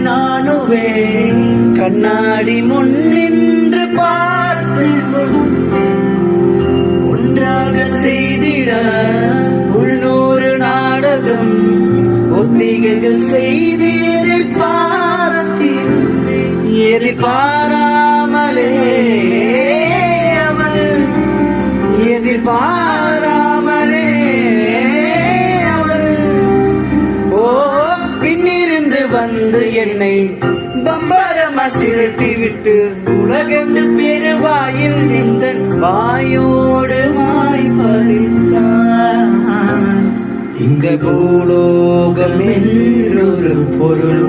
நானுவே கண்ணாடி முன்னின்று பார்த்து ஒன்றாக செய்திட உள்நூறு நாடகம் ஒத்திகைகள் செய்து எதிர்பாராமலே அவள் எதிர்பாராமலே அவள் பின்னிருந்து வந்து என்னை பம்பரமா சிரட்டி விட்டு உலகந்து பெருவாயில் இந்த வாயோடு வாய்ப்பதித்தான். இங்க பூலோகம் என்றொரு பொருள்